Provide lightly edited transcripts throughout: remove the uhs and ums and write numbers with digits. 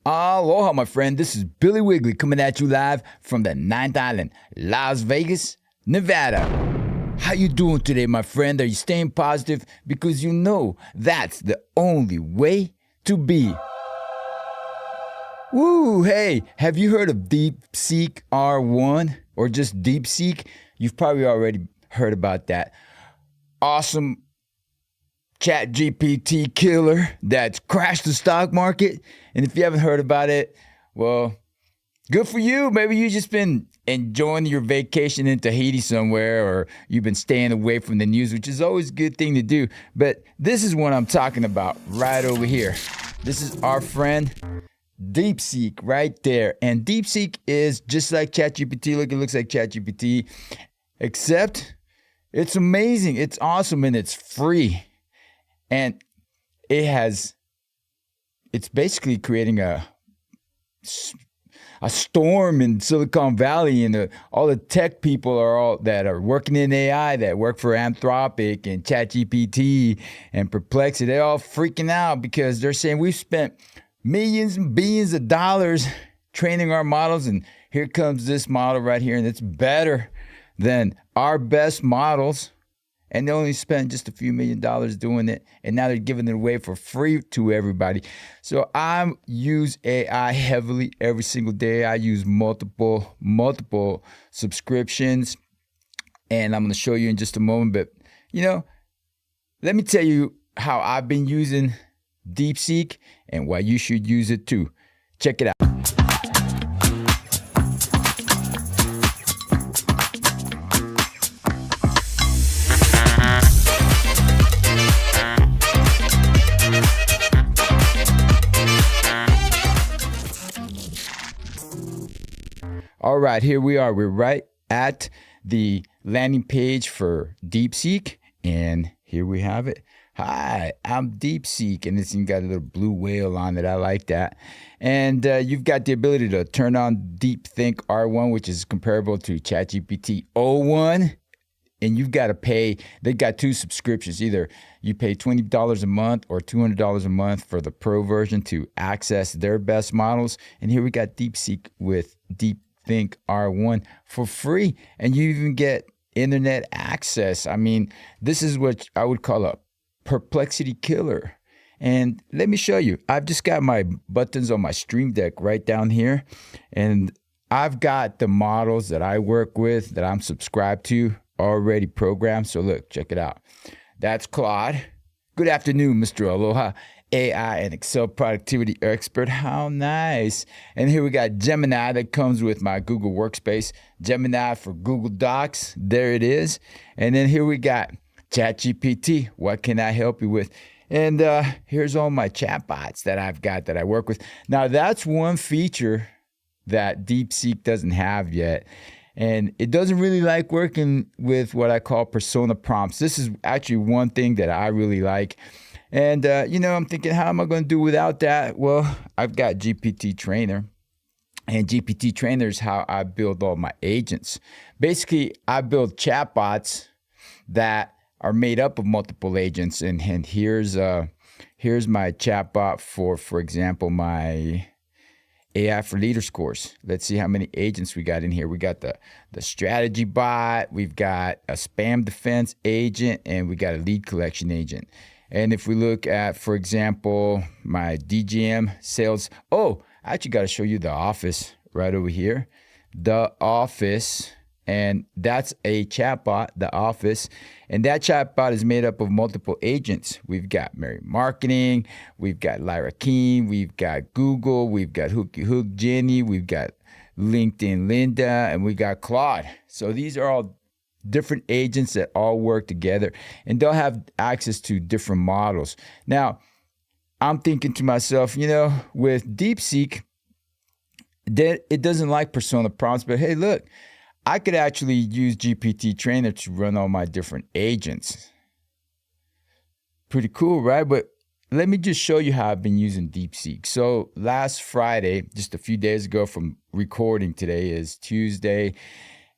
Aloha, my friend. This is Billy Wiggly coming at you live from the Ninth Island, Las Vegas, Nevada. How you doing today, my friend? Are you staying positive? Because you know that's the only way to be. Woo, hey, have you heard of DeepSeek R1 or just DeepSeek? You've probably already heard about that awesome ChatGPT killer that's crashed the stock market. And if you haven't heard about it, well, good for you. Maybe you've just been enjoying your vacation in Tahiti somewhere, or you've been staying away from the news, which is always a good thing to do. But this is what I'm talking about right over here. This is our friend DeepSeek right there. And DeepSeek is just like ChatGPT. Look, it looks like ChatGPT, except it's amazing. It's awesome, and it's free. And it's basically creating a storm in Silicon Valley, and all the tech people that are working in AI, that work for Anthropic and ChatGPT and Perplexity. They're all freaking out because they're saying we've spent millions and billions of dollars training our models, and here comes this model right here, and it's better than our best models. And they only spent just a few $1 million doing it, and now they're giving it away for free to everybody. So I use AI heavily every single day. I use multiple subscriptions, and I'm going to show you in just a moment. But, let me tell you how I've been using DeepSeek and why you should use it too. Check it out. All right, here we are. We're right at the landing page for DeepSeek, and here we have it. Hi, I'm DeepSeek, and it's even got a little blue whale on it. I like that. And you've got the ability to turn on DeepSeek R1, which is comparable to ChatGPT O1, and you've got to pay. They got two subscriptions. Either you pay $20 a month or $200 a month for the pro version to access their best models. And here we got DeepSeek with DeepSeek R1 for free, and you even get internet access. I mean, this is what I would call a Perplexity killer. And let me show you. I've just got my buttons on my Stream Deck right down here, and I've got the models that I work with, that I'm subscribed to, already programmed. So look, check it out. That's Claude. Good afternoon, Mr. Aloha, AI and Excel productivity expert. How nice. And here we got Gemini that comes with my Google Workspace. Gemini for Google Docs. There it is. And then here we got ChatGPT. What can I help you with? And here's all my chatbots that I've got that I work with. Now, that's one feature that DeepSeek doesn't have yet. And it doesn't really like working with what I call persona prompts. This is actually one thing that I really like. And, I'm thinking, how am I going to do without that? Well, I've got GPT Trainer. And GPT Trainer is how I build all my agents. Basically, I build chatbots that are made up of multiple agents. And here's my chatbot for example, my AI for Leaders course. Let's see how many agents we got in here. We got the strategy bot, we've got a spam defense agent, and we got a lead collection agent. And if we look at, for example, my DGM sales, I actually got to show you the Office right over here. The Office, and that's a chatbot, the Office. And that chatbot is made up of multiple agents. We've got Mary Marketing, we've got Lyra Keene, we've got Google, we've got Hooky Hook Jenny, we've got LinkedIn Linda, and we got Claude. So these are all different agents that all work together, and they'll have access to different models. Now, I'm thinking to myself, with DeepSeek, that it doesn't like persona prompts, but hey, look, I could actually use GPT Trainer to run all my different agents. Pretty cool, right? But let me just show you how I've been using DeepSeek. So last Friday, just a few days ago from recording, today is Tuesday,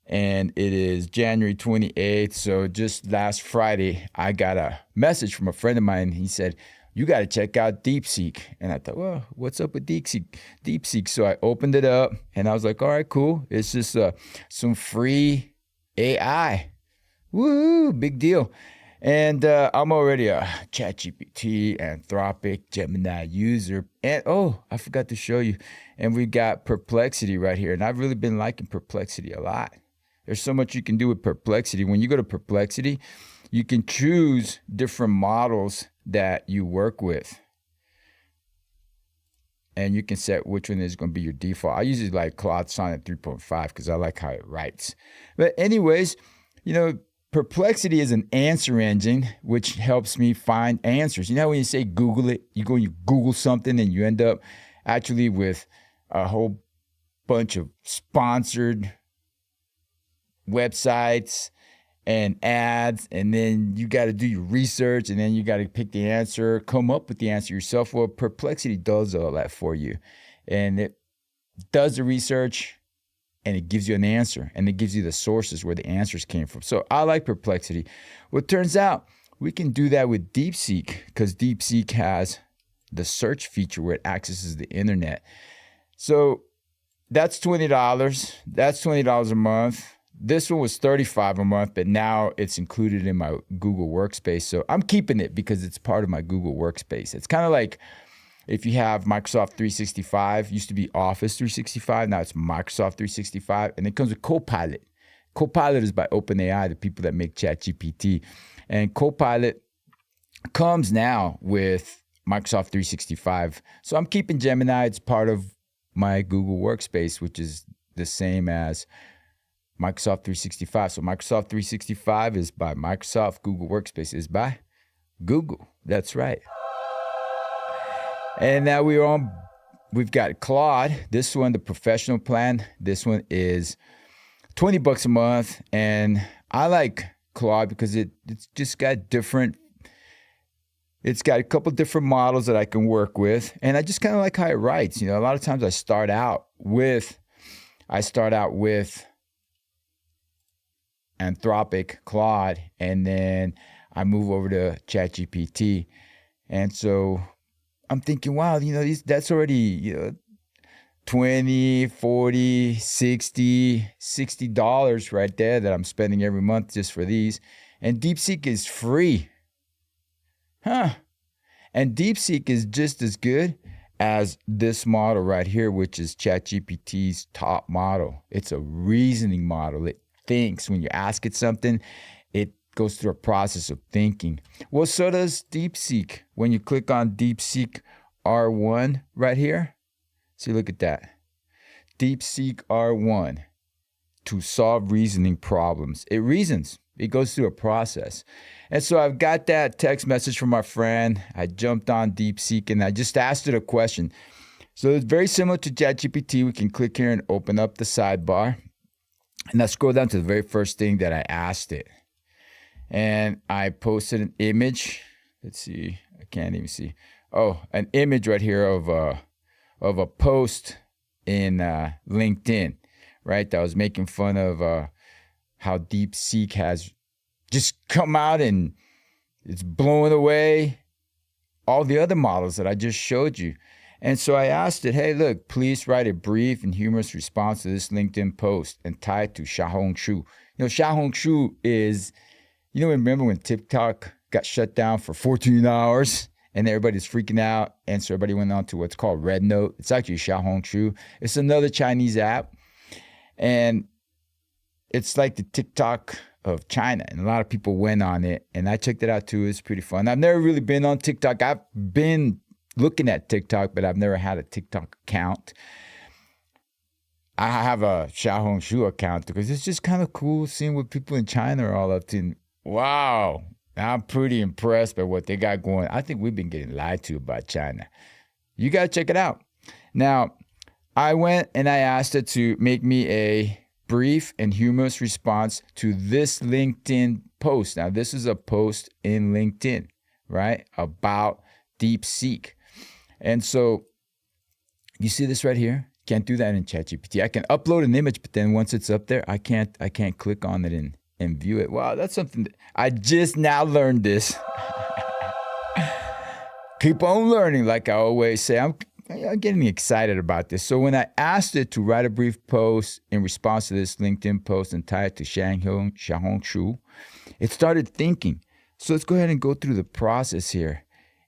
and it is January 28th. So just last Friday, I got a message from a friend of mine. He said, you got to check out DeepSeek. And I thought, well, what's up with DeepSeek? So I opened it up and I was like, all right, cool. It's just some free AI. Woo, big deal. And I'm already a ChatGPT, Anthropic, Gemini user. And I forgot to show you. And we got Perplexity right here. And I've really been liking Perplexity a lot. There's so much you can do with Perplexity. When you go to Perplexity, you can choose different models that you work with. And you can set which one is going to be your default. I usually like Claude Sonnet 3.5 because I like how it writes. But anyways, Perplexity is an answer engine, which helps me find answers. You know, when you say Google it, you Google something and you end up actually with a whole bunch of sponsored websites and ads, and then you got to do your research, and then you got to pick the answer, come up with the answer yourself. Well, Perplexity does all that for you, and it does the research, and it gives you an answer, and it gives you the sources where the answers came from. So I like Perplexity. Well, it turns out we can do that with DeepSeek because DeepSeek has the search feature where it accesses the internet. So that's $20. That's $20 a month. This one was $35 a month, but now it's included in my Google Workspace. So I'm keeping it because it's part of my Google Workspace. It's kind of like if you have Microsoft 365, used to be Office 365, now it's Microsoft 365, and it comes with Copilot. Copilot is by OpenAI, the people that make ChatGPT. And Copilot comes now with Microsoft 365. So I'm keeping Gemini. It's part of my Google Workspace, which is the same as Microsoft 365. So Microsoft 365 is by Microsoft. Google Workspace is by Google. That's right. And now we've got Claude. This one, the professional plan. This one is $20 a month. And I like Claude because it's just got it's got a couple different models that I can work with. And I just kind of like how it writes. A lot of times I start out with Anthropic, Claude, and then I move over to ChatGPT. And so I'm thinking, wow, that's already, $20, $40, $60 right there that I'm spending every month just for these. And DeepSeek is free. And DeepSeek is just as good as this model right here, which is ChatGPT's top model. It's a reasoning model. It thinks. When you ask it something, it goes through a process of thinking. Well, so does DeepSeek. When you click on DeepSeek R1 right here, see, look at that. DeepSeek R1 to solve reasoning problems. It reasons. It goes through a process. And so I've got that text message from my friend. I jumped on DeepSeek and I just asked it a question. So it's very similar to ChatGPT. We can click here and open up the sidebar. And I scroll down to the very first thing that I asked it. And I posted an image. Let's see. I can't even see. Oh, an image right here of a post in LinkedIn, right? That was making fun of how DeepSeek has just come out and it's blowing away all the other models that I just showed you. And so I asked it, hey, look, please write a brief and humorous response to this LinkedIn post and tie it to Xiaohongshu. You know, Xiaohongshu is, remember when TikTok got shut down for 14 hours and everybody's freaking out? And so everybody went on to what's called Red Note. It's actually Xiaohongshu. It's another Chinese app. And it's like the TikTok of China. And a lot of people went on it. And I checked it out too. It's pretty fun. I've never really been on TikTok. I've been looking at TikTok, but I've never had a TikTok account. I have a Xiaohongshu account because it's just kind of cool seeing what people in China are all up to. And wow, I'm pretty impressed by what they got going. I think we've been getting lied to about China. You got to check it out. Now, I went and I asked it to make me a brief and humorous response to this LinkedIn post. Now, this is a post in LinkedIn, right, about DeepSeek. And so you see this right here? Can't do that in ChatGPT. I can upload an image, but then once it's up there, I can't click on it and view it. Wow, that's something that I just now learned this. Keep on learning, like I always say. I'm getting excited about this. So when I asked it to write a brief post in response to this LinkedIn post and tie it to Xiaohongshu, it started thinking. So let's go ahead and go through the process here.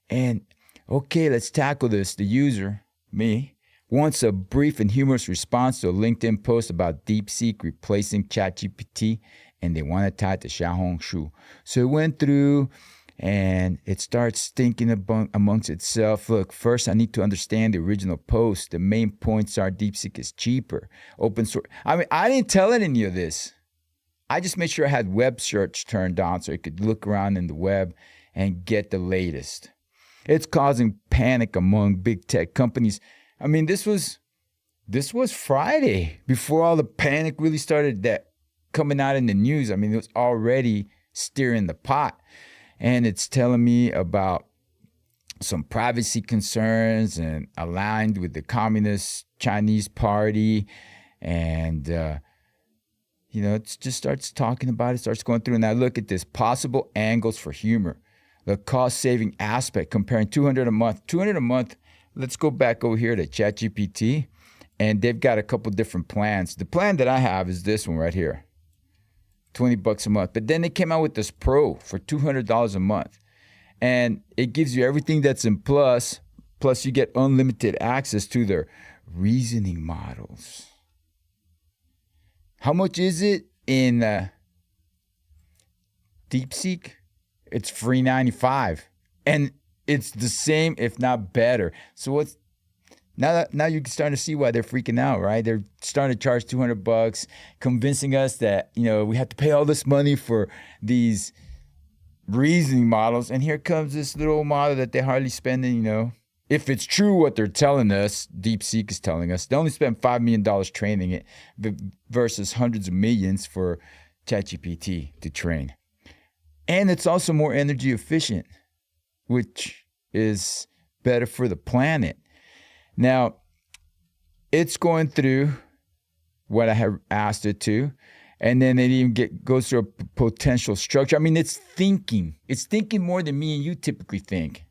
And okay, let's tackle this. The user, me, wants a brief and humorous response to a LinkedIn post about DeepSeek replacing ChatGPT, and they want to tie it to Xiaohongshu. So it went through, and it starts thinking amongst itself. Look, first I need to understand the original post. The main points are DeepSeek is cheaper, open source. I mean, I didn't tell it any of this. I just made sure I had web search turned on so it could look around in the web and get the latest. It's causing panic among big tech companies. I mean, this was Friday before all the panic really started coming out in the news. I mean, it was already stirring the pot. And it's telling me about some privacy concerns and aligned with the Communist Chinese Party. And, it just starts talking about it, starts going through. And I look at this possible angles for humor. The cost-saving aspect, comparing $200 a month. $200 a month, let's go back over here to ChatGPT, and they've got a couple different plans. The plan that I have is this one right here, $20 a month. But then they came out with this Pro for $200 a month, and it gives you everything that's in plus you get unlimited access to their reasoning models. How much is it in DeepSeek? It's free $95, and it's the same, if not better. So what's now you're starting to see why they're freaking out, right? They're starting to charge $200, convincing us that we have to pay all this money for these reasoning models, and here comes this little model that they're hardly spending. If it's true what they're telling us, DeepSeek is telling us, they only spent $5 million training it versus hundreds of millions for ChatGPT to train. And it's also more energy efficient, which is better for the planet. Now, it's going through what I have asked it to, and then it even goes through a potential structure. I mean, it's thinking. It's thinking more than me and you typically think.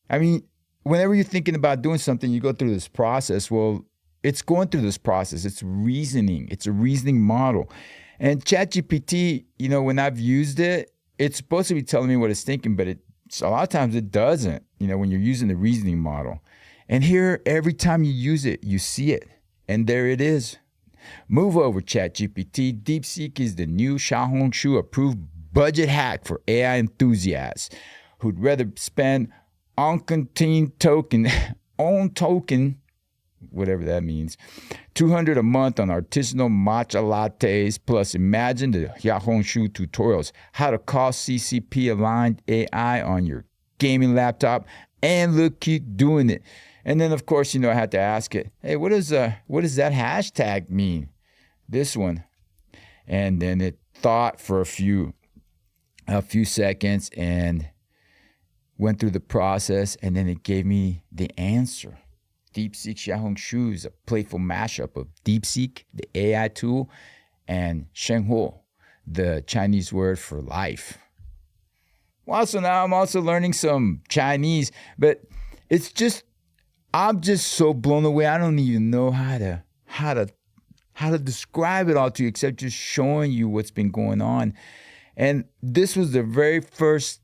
I mean, whenever you're thinking about doing something, you go through this process. Well, it's going through this process. It's reasoning. It's a reasoning model. And ChatGPT, when I've used it, it's supposed to be telling me what it's thinking, but a lot of times it doesn't, when you're using the reasoning model. And here, every time you use it, you see it. And there it is. Move over, ChatGPT. DeepSeek is the new Xiaohongshu approved budget hack for AI enthusiasts who'd rather spend on token, whatever that means, $200 a month on artisanal matcha lattes, plus imagine the Xiaohongshu tutorials, how to cost CCP aligned AI on your gaming laptop, and keep doing it. And then of course, I had to ask it, hey, what does that hashtag mean? This one. And then it thought for a few seconds and went through the process, and then it gave me the answer. DeepSeek Xiaohongshu is a playful mashup of DeepSeek, the AI tool, and Shenhuo, the Chinese word for life. Well, so now I'm also learning some Chinese, but it's just I'm just so blown away. I don't even know how to describe it all to you except just showing you what's been going on. And this was the very first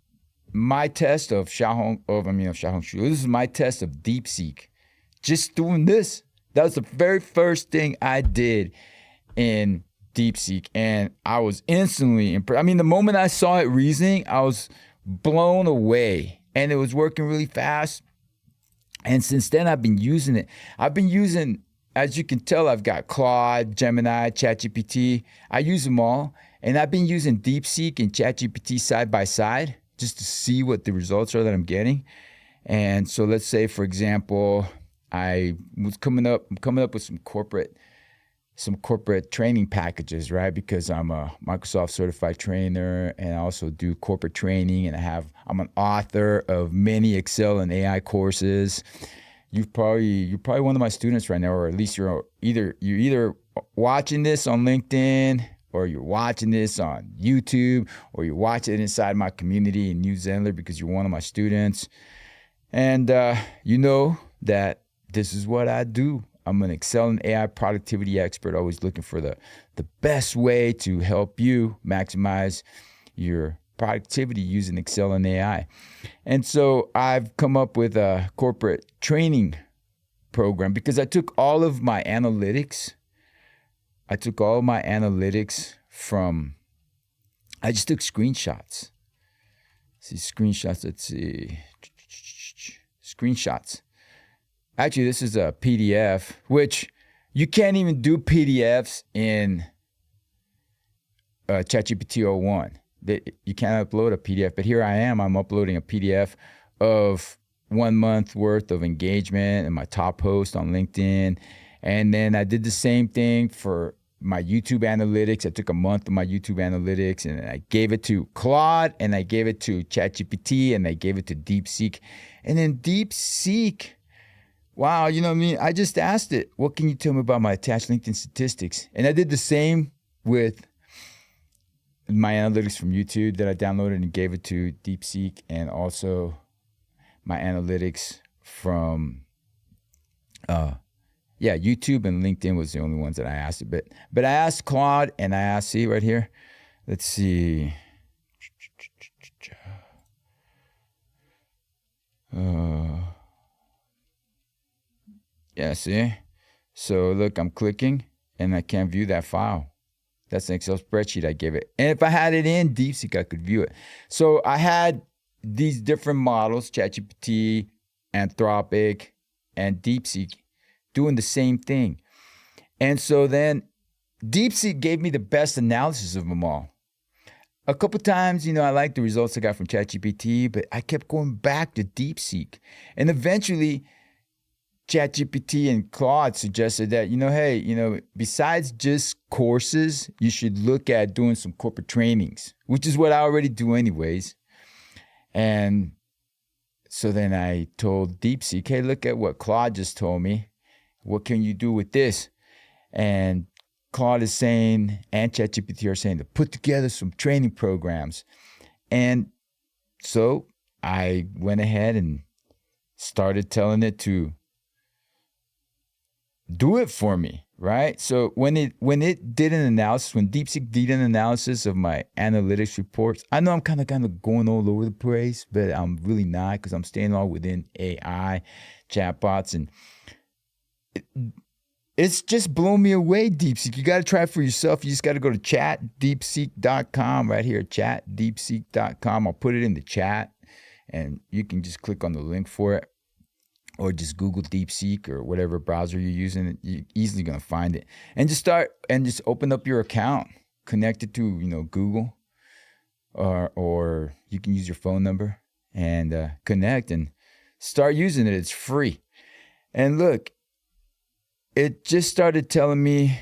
my test of Xiaohongshu. This is my test of DeepSeek. Just doing this. That was the very first thing I did in DeepSeek, and I was instantly impressed. I mean, the moment I saw it reasoning, I was blown away, and it was working really fast. And since then, I've been using it. I've been using, as you can tell, I've got Claude, Gemini, ChatGPT. I use them all, and I've been using DeepSeek and ChatGPT side by side just to see what the results are that I'm getting. And so let's say, for example, I'm coming up with some corporate training packages, right? Because I'm a Microsoft certified trainer, and I also do corporate training, and I'm an author of many Excel and AI courses. You're probably one of my students right now, or at least you're either watching this on LinkedIn, or you're watching this on YouTube, or you're watching it inside my community in New Zealand because you're one of my students. And you know that this is what I do. I'm an Excel and AI productivity expert, always looking for the best way to help you maximize your productivity using Excel and AI. And so I've come up with a corporate training program because I took all of my analytics. I just took screenshots. Let's see. Screenshots. Actually, this is a PDF, which you can't even do PDFs in ChatGPT R1. You can't upload a PDF, but here I am. I'm uploading a PDF of 1 month worth of engagement and my top post on LinkedIn. And then I did the same thing for my YouTube analytics. I took a month of my YouTube analytics, and I gave it to Claude, and I gave it to ChatGPT, and I gave it to DeepSeek. And then DeepSeek, wow, you know what I mean? I just asked it, what can you tell me about my attached LinkedIn statistics? And I did the same with my analytics from YouTube that I downloaded and gave it to DeepSeek, and also my analytics from YouTube and LinkedIn was the only ones that I asked it. But I asked Claude, and I asked, see right here, let's see. Yeah, see? So look, I'm clicking, and I can't view that file. That's an Excel spreadsheet I gave it. And if I had it in DeepSeek, I could view it. So I had these different models, ChatGPT, Anthropic, and DeepSeek, doing the same thing. And so then DeepSeek gave me the best analysis of them all. A couple times, I liked the results I got from ChatGPT, but I kept going back to DeepSeek. And eventually, ChatGPT and Claude suggested that, hey, besides just courses, you should look at doing some corporate trainings, which is what I already do anyways. And so then I told DeepSeek, hey, look at what Claude just told me. What can you do with this? And Claude is saying, and ChatGPT are saying, to put together some training programs. And so I went ahead and started telling it to do it for me, right? So when DeepSeek did an analysis of my analytics reports, I know I'm kind of going all over the place, but I'm really not, because I'm staying all within AI, chatbots, and it's just blown me away, DeepSeek. You got to try it for yourself. You just got to go to chatdeepseek.com right here, chatdeepseek.com. I'll put it in the chat, and you can just click on the link for it, or just Google DeepSeek or whatever browser you're using. You're easily going to find it. And just open up your account, connect it to, Google, or you can use your phone number and connect and start using it. It's free. And look, it just started telling me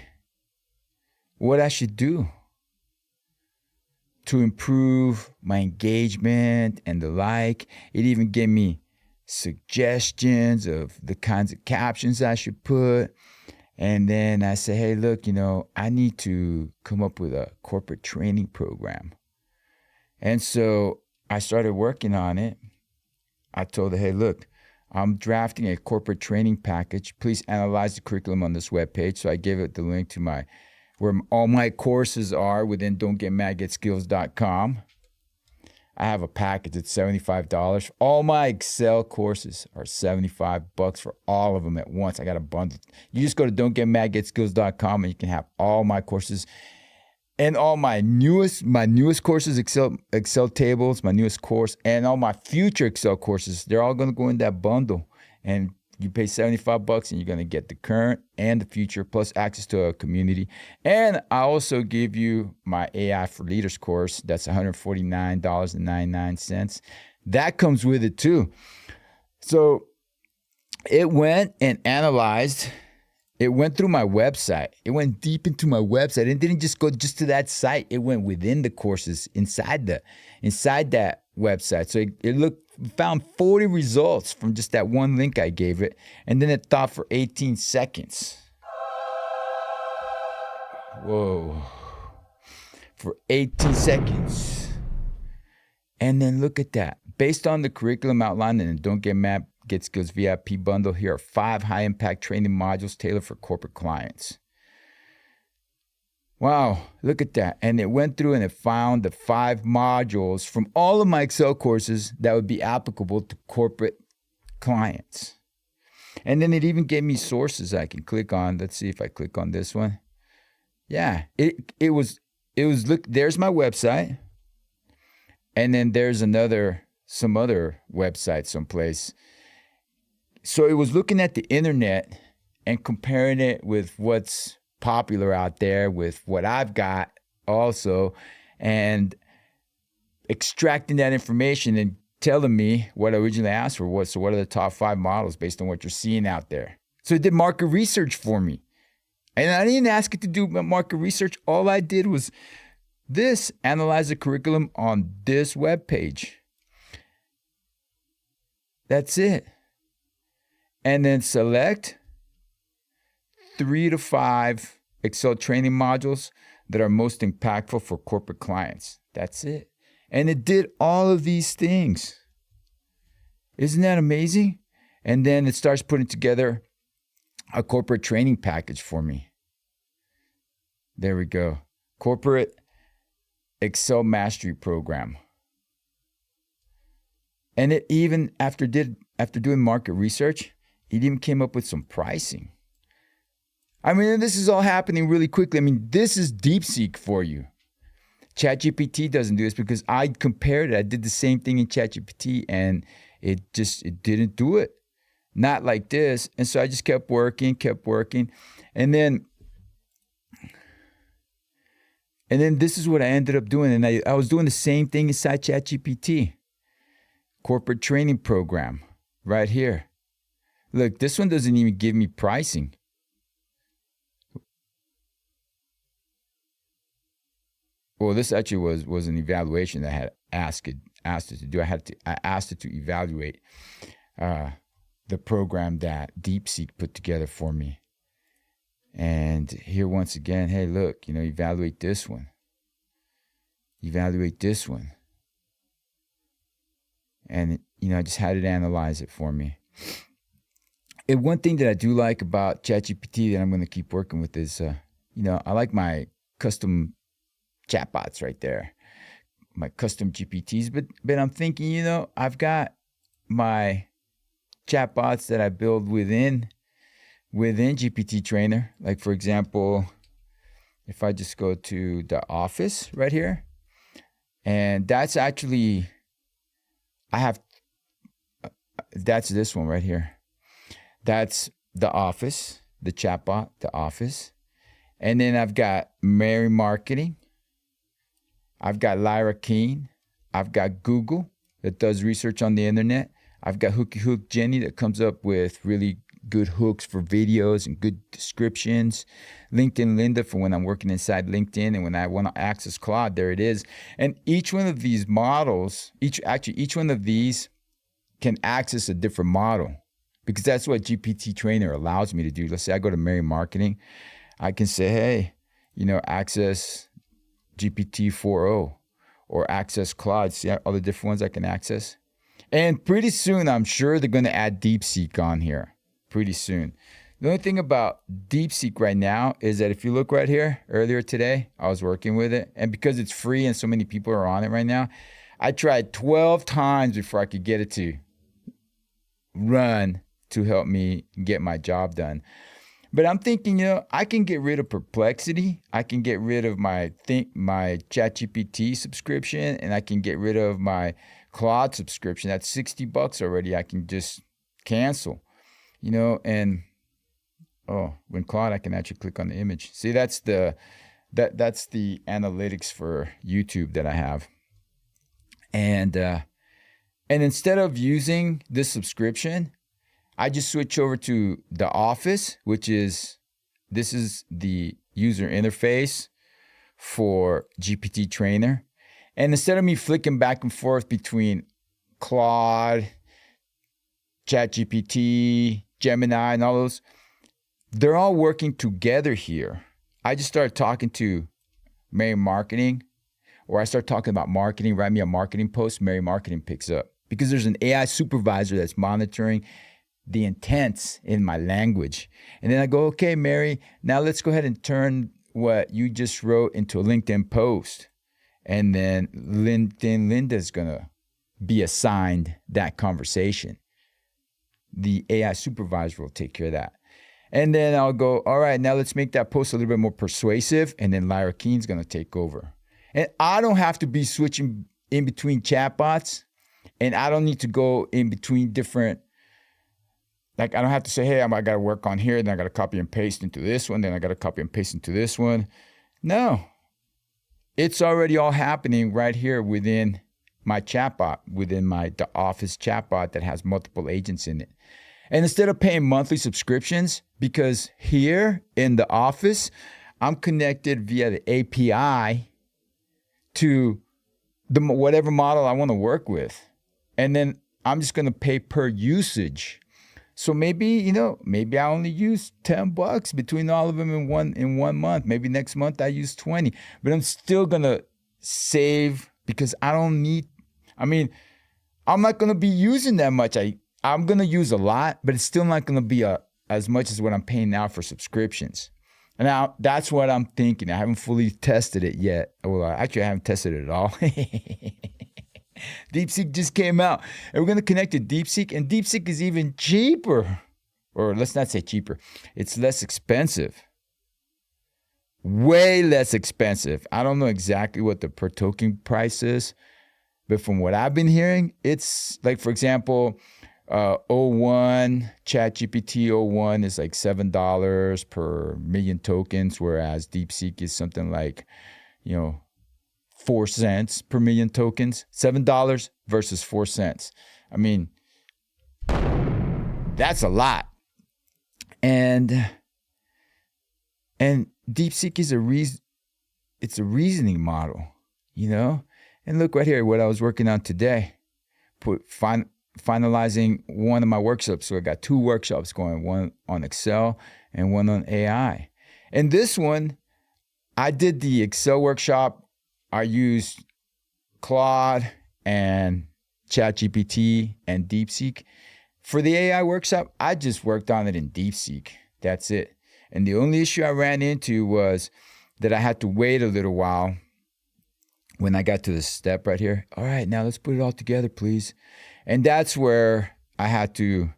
what I should do to improve my engagement and the like. It even gave me suggestions of the kinds of captions I should put. And then I said, hey, look, I need to come up with a corporate training program. And so I started working on it. I told her, hey, look, I'm drafting a corporate training package. Please analyze the curriculum on this webpage. So I gave it the link to where all my courses are within don'tgetmadgetskills.com. I have a package. It's $75. All my Excel courses are $75 for all of them at once. I got a bundle. You just go to don'tgetmadgetskills.com and you can have all my courses and all my newest courses, Excel tables, my newest course, and all my future Excel courses. They're all going to go in that bundle. And you pay $75 and you're going to get the current and the future, plus access to a community. And I also give you my AI for Leaders course. That's $149.99. That comes with it too. So it went and analyzed. It went through my website. It went deep into my website. It didn't just go just to that site. It went within the courses inside that website. So it found 40 results from just that one link I gave it. And then it thought for 18 seconds. Whoa. For 18 seconds. And then look at that. Based on the curriculum outlined in the Don't Get Mad Get Skills VIP bundle, here are 5 high-impact training modules tailored for corporate clients. Wow, look at that. And it went through and it found the 5 modules from all of my Excel courses that would be applicable to corporate clients. And then it even gave me sources I can click on. Let's see if I click on this one. Yeah, it was look, there's my website. And then there's some other website someplace. So it was looking at the internet and comparing it with what's popular out there with what I've got also, and extracting that information and telling me what I originally asked for was, so what are the top 5 models based on what you're seeing out there? So it did market research for me. And I didn't ask it to do market research. All I did was analyze the curriculum on this web page. That's it. And then select 3 to 5 Excel training modules that are most impactful for corporate clients. That's it. And it did all of these things. Isn't that amazing? And then it starts putting together a corporate training package for me. There we go. Corporate Excel Mastery Program. And it even, after doing market research, it even came up with some pricing. I mean, this is all happening really quickly. I mean, this is DeepSeek for you. ChatGPT doesn't do this because I compared it. I did the same thing in ChatGPT and it didn't do it. Not like this. And so I just kept working. And then this is what I ended up doing. And I was doing the same thing inside ChatGPT. Corporate training program right here. Look, this one doesn't even give me pricing. Well, this actually was an evaluation that I had asked it to do. I asked it to evaluate the program that DeepSeek put together for me. And here once again, hey, look, evaluate this one. Evaluate this one. And, I just had it analyze it for me. And one thing that I do like about ChatGPT that I'm going to keep working with is, I like my custom chatbots right there, my custom GPTs. But I'm thinking, I've got my chatbots that I build within GPT Trainer. Like, for example, if I just go to the Office right here, and that's actually, that's this one right here. That's the Office, the chatbot, the Office. And then I've got Mary Marketing. I've got Lyra Keene. I've got Google that does research on the internet. I've got Hooky Hook Jenny that comes up with really good hooks for videos and good descriptions. LinkedIn Linda for when I'm working inside LinkedIn and when I want to access Claude, there it is. And each one of these models, each one of these can access a different model because that's what GPT Trainer allows me to do. Let's say I go to Mary Marketing. I can say, hey, access GPT 4.0 or access Claude. See all the different ones I can access? And pretty soon, I'm sure they're going to add DeepSeek on here. Pretty soon. The only thing about DeepSeek right now is that if you look right here, earlier today, I was working with it. And because it's free and so many people are on it right now, I tried 12 times before I could get it to run to help me get my job done. But I'm thinking, I can get rid of Perplexity. I can get rid of my ChatGPT subscription, and I can get rid of my Claude subscription. That's $60 already. I can just cancel, and when Claude, I can actually click on the image. See, that's the analytics for YouTube that I have. And instead of using this subscription, I just switch over to the Office, this is the user interface for GPT Trainer. And instead of me flicking back and forth between Claude, ChatGPT, Gemini, and all those, they're all working together here. I just started talking to Mary Marketing, or I start talking about marketing, write me a marketing post, Mary Marketing picks up. Because there's an AI supervisor that's monitoring the intents in my language. And then I go, okay, Mary, now let's go ahead and turn what you just wrote into a LinkedIn post. And then Linda's going to be assigned that conversation. The AI supervisor will take care of that. And then I'll go, all right, now let's make that post a little bit more persuasive. And then Lyra Keene's going to take over. And I don't have to be switching in between chatbots. And I don't need to go in between different, I don't have to say, hey, I got to work on here. Then I got to copy and paste into this one. Then I got to copy and paste into this one. No. It's already all happening right here within my chatbot, within the Office Chatbot that has multiple agents in it. And instead of paying monthly subscriptions, because here in the Office, I'm connected via the API to whatever model I want to work with. And then I'm just going to pay per usage. So maybe, maybe I only use $10 between all of them in one month. Maybe next month I use 20. But I'm still going to save because I'm not going to be using that much. I'm going to use a lot, but it's still not going to be as much as what I'm paying now for subscriptions. And now that's what I'm thinking. I haven't fully tested it yet. Well, actually, I haven't tested it at all. DeepSeek just came out, and we're going to connect to DeepSeek, and DeepSeek is even cheaper. Or let's not say cheaper. It's less expensive. Way less expensive. I don't know exactly what the per token price is, but from what I've been hearing, it's like, for example, O1, ChatGPT O1 is like $7 per million tokens, whereas DeepSeek is something like, 4 cents per million tokens. $7 versus 4 cents. I mean, that's a lot. And DeepSeek is it's a reasoning model, And look right here, what I was working on today. Finalizing one of my workshops. So I got 2 workshops going, one on Excel and one on AI. And this one, I did the Excel workshop. I used Claude and ChatGPT and DeepSeek. For the AI workshop, I just worked on it in DeepSeek. That's it. And the only issue I ran into was that I had to wait a little while when I got to this step right here. All right, now let's put it all together, please. And that's where I had to,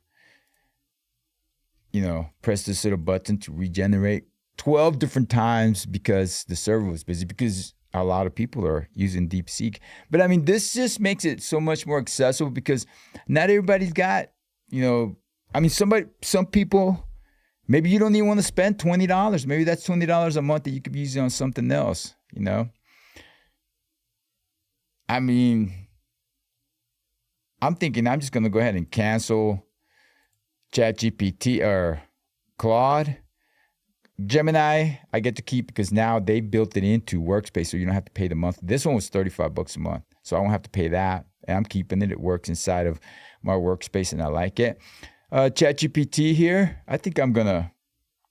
press this little button to regenerate 12 different times because the server was busy, because a lot of people are using DeepSeek. But I mean, this just makes it so much more accessible because not everybody's got, some people, maybe you don't even want to spend $20. Maybe that's $20 a month that you could be using on something else, I'm thinking I'm just going to go ahead and cancel ChatGPT or Claude. Gemini, I get to keep because now they built it into Workspace, so you don't have to pay the month. This one was $35 a month, so I won't have to pay that. And I'm keeping it. It works inside of my Workspace, and I like it. ChatGPT here, I think I'm going to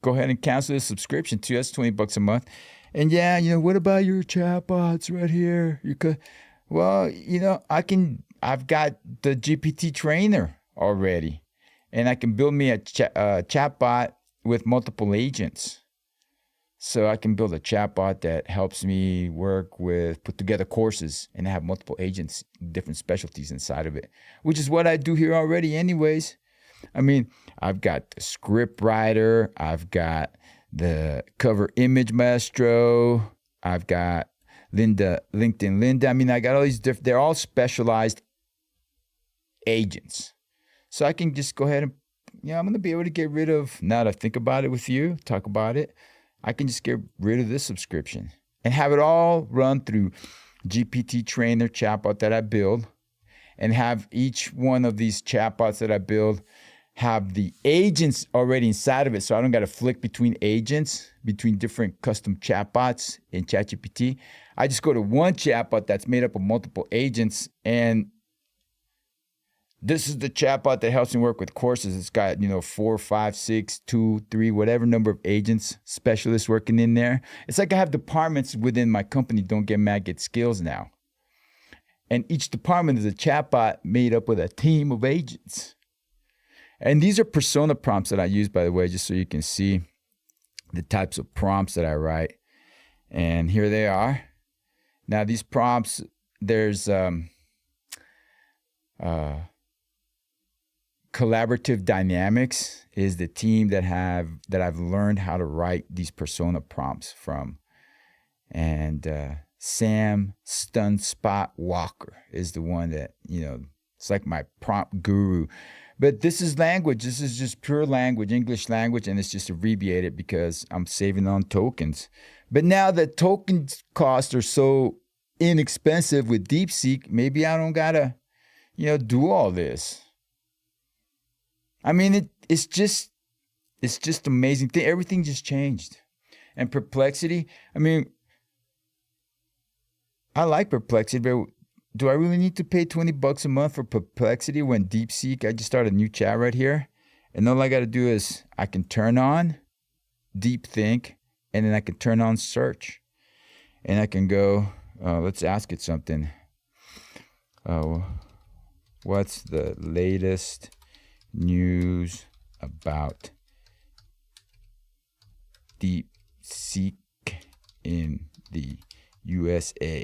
go ahead and cancel this subscription too. That's $20 a month. And yeah, what about your chatbots right here? I can I've got the GPT Trainer already, and I can build me a chatbot with multiple agents. So I can build a chatbot that helps me put together courses and have multiple agents, different specialties inside of it, which is what I do here already anyways. I mean, I've got the script writer, I've got the cover image maestro, I've got LinkedIn Linda. I mean, I got all these different, they're all specialized agents. So I can just go ahead and, I'm going to be able to get rid of, now that I think about it with you, talk about it, I can just get rid of this subscription and have it all run through GPT Trainer chatbot that I build, and have each one of these chatbots that I build have the agents already inside of it. So I don't got to flick between agents, between different custom chatbots in ChatGPT. I just go to one chatbot that's made up of multiple agents, and this is the chatbot that helps me work with courses. It's got, 4, 5, 6, 2, 3, whatever number of agents, specialists working in there. It's like I have departments within my company, Don't Get Mad, Get Skills now. And each department is a chatbot made up with a team of agents. And these are persona prompts that I use, by the way, just so you can see the types of prompts that I write. And here they are. Now these prompts, there's Collaborative Dynamics is the team that I've learned how to write these persona prompts from. And Sam Stunspot Walker is the one that, it's like my prompt guru. But this is language. This is just pure language, English language, and it's just abbreviated because I'm saving on tokens. But now that token costs are so inexpensive with DeepSeek, maybe I don't gotta, do all this. I mean, it's just amazing. Everything just changed. And Perplexity, I mean, I like Perplexity, but do I really need to pay $20 a month for Perplexity when DeepSeek, I just started a new chat right here, and all I got to do is I can turn on Deep Think, and then I can turn on search, and I can go, let's ask it something. What's the latest news about DeepSeek in the USA?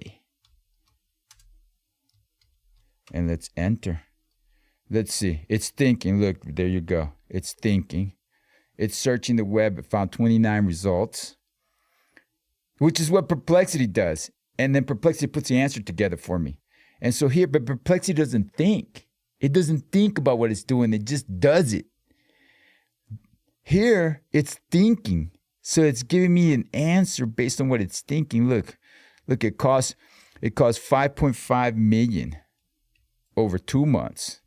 And let's enter. Let's see. It's thinking. Look, there you go. It's thinking. It's searching the web. It found 29 results, which is what Perplexity does. And then Perplexity puts the answer together for me. And so here, but Perplexity doesn't think. It doesn't think about what it's doing. It just does it. Here, it's thinking. So it's giving me an answer based on what it's thinking. Look, it costs $5.5 million over 2 months,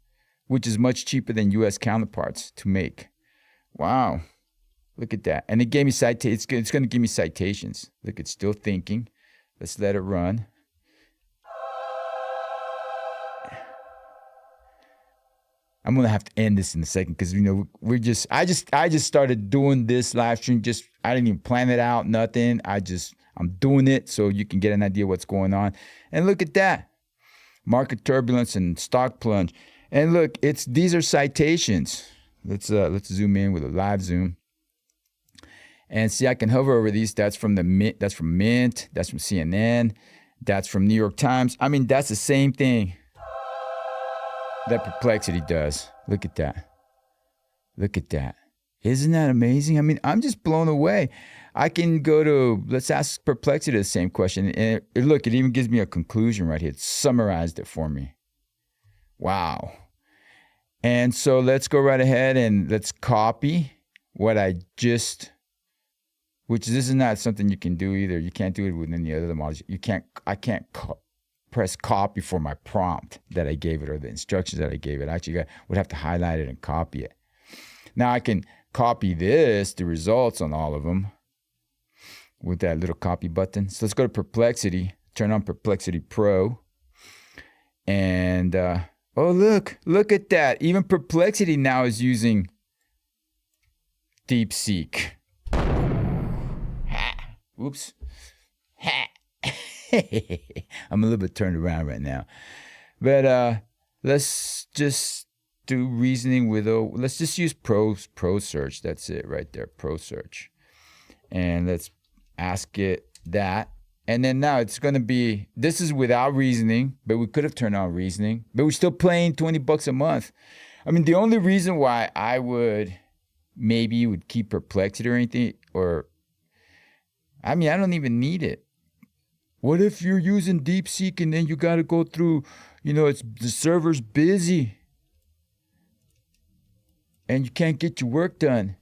which is much cheaper than U.S. counterparts to make. Wow. Look at that. And it gave me it's going to give me citations. Look, it's still thinking. Let's let it run. I'm going to have to end this in a second because, I just started doing this live stream. I didn't even plan it out, nothing. I'm doing it so you can get an idea what's going on. And look at that. Market turbulence and stock plunge. And look, these are citations. Let's zoom in with a live zoom. And see, I can hover over these. That's from Mint, that's from CNN, that's from New York Times. I mean, that's the same thing that Perplexity does. Look at that. Look at that. Isn't that amazing? I mean, I'm just blown away. I can go to, let's ask Perplexity the same question. And look, it even gives me a conclusion right here. It summarized it for me. Wow. And so let's go right ahead and let's copy what which this is not something you can do either. You can't do it with any other models. I can't press copy for my prompt that I gave it or the instructions that I gave it. I actually would have to highlight it and copy it. Now I can copy the results on all of them with that little copy button. So let's go to Perplexity, turn on Perplexity Pro. And, oh, look at that. Even Perplexity now is using DeepSeek. Ha. Oops. Ha. I'm a little bit turned around right now. But let's just do reasoning with let's just use pro search. That's it right there, pro search. And let's ask it that. And then now it's going to be, this is without reasoning, but we could have turned on reasoning, but we're still paying $20 a month. I mean, the only reason why I would keep Perplexity or anything, I don't even need it. What if you're using DeepSeek and then you got to go through, the server's busy and you can't get your work done?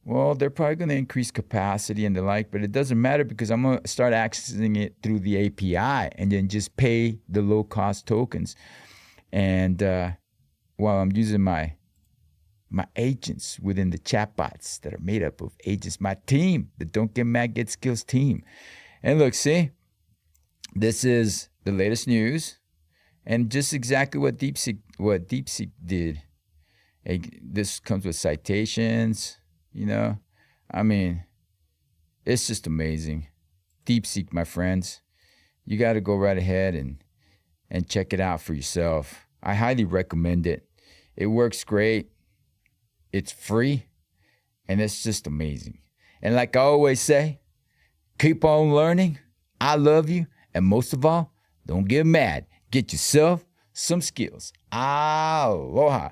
Well, they're probably going to increase capacity and the like, but it doesn't matter because I'm going to start accessing it through the API and then just pay the low-cost tokens. And while I'm using my agents within the chatbots that are made up of agents, my team, the Don't Get Mad, Get Skills team. And look, see, this is the latest news and just exactly what DeepSeek did. This comes with citations. It's just amazing. DeepSeek, my friends, you got to go right ahead and check it out for yourself. I highly recommend it. It works great. It's free, and it's just amazing. And like I always say, keep on learning. I love you, and most of all, don't get mad. Get yourself some skills. Aloha.